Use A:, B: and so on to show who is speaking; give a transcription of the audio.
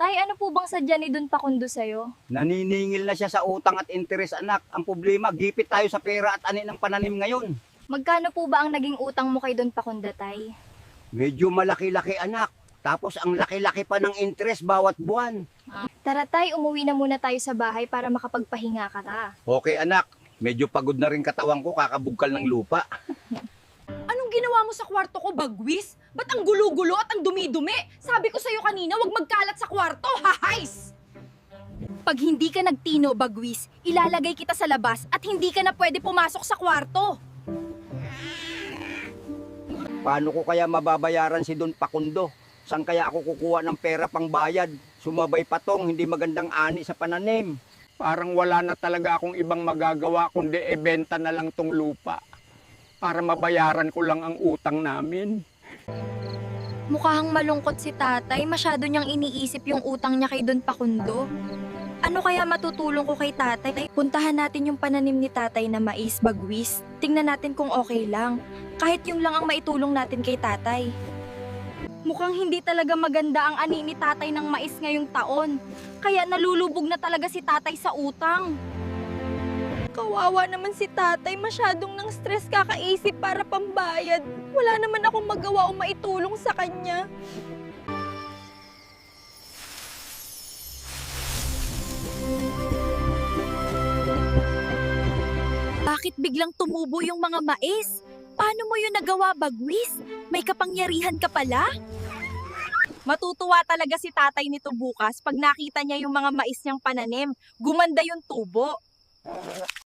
A: Tay, ano po bang sadya ni Don Pakundo sa'yo?
B: Naniningil na siya sa utang at interes, anak. Ang problema, gipit tayo sa pera at ani ng pananim ngayon.
A: Magkano po ba ang naging utang mo kay Don Pakundo, Tay?
B: Medyo malaki-laki, anak. Tapos ang laki-laki pa ng interes bawat buwan.
A: Tara, Tay, umuwi na muna tayo sa bahay para makapagpahinga ka ta.
B: Okay, anak. Medyo pagod na rin katawan ko, kakabugkal ng lupa.
C: Anong ginawa mo sa kwarto ko, Bagwis? Ba't ang gulo-gulo at ang dumi-dumi? Sabi ko sa'yo kanina, huwag magkalat sa kwarto, hahays! Pag hindi ka nagtino, Bagwis, ilalagay kita sa labas at hindi ka na pwede pumasok sa kwarto.
B: Paano ko kaya mababayaran si Don Pakundo? Saan kaya ako kukuha ng pera pang bayad? Sumabay pa tong hindi magandang ani sa pananim.
D: Parang wala na talaga akong ibang magagawa kundi ibenta na lang tong lupa para mabayaran ko lang ang utang namin.
A: Mukhang malungkot si tatay. Masyado niyang iniisip yung utang niya kay Don Pakundo. Ano kaya matutulong ko kay tatay? Puntahan natin yung pananim ni tatay na mais, Bagwis. Tingnan natin kung okay lang. Kahit yung lang ang maitulong natin kay tatay. Mukhang hindi talaga maganda ang ani ni tatay ng mais ngayong taon. Kaya nalulubog na talaga si tatay sa utang. Kawawa naman si tatay, masyadong nang stress kakaisip para pambayad. Wala naman akong magawa o maitulong sa kanya. Bakit biglang tumubo yung mga mais? Paano mo yun nagawa, Bagwis? May kapangyarihan ka pala? Matutuwa talaga si tatay nito bukas pag nakita niya yung mga mais niyang pananim. Gumanda yung tubo.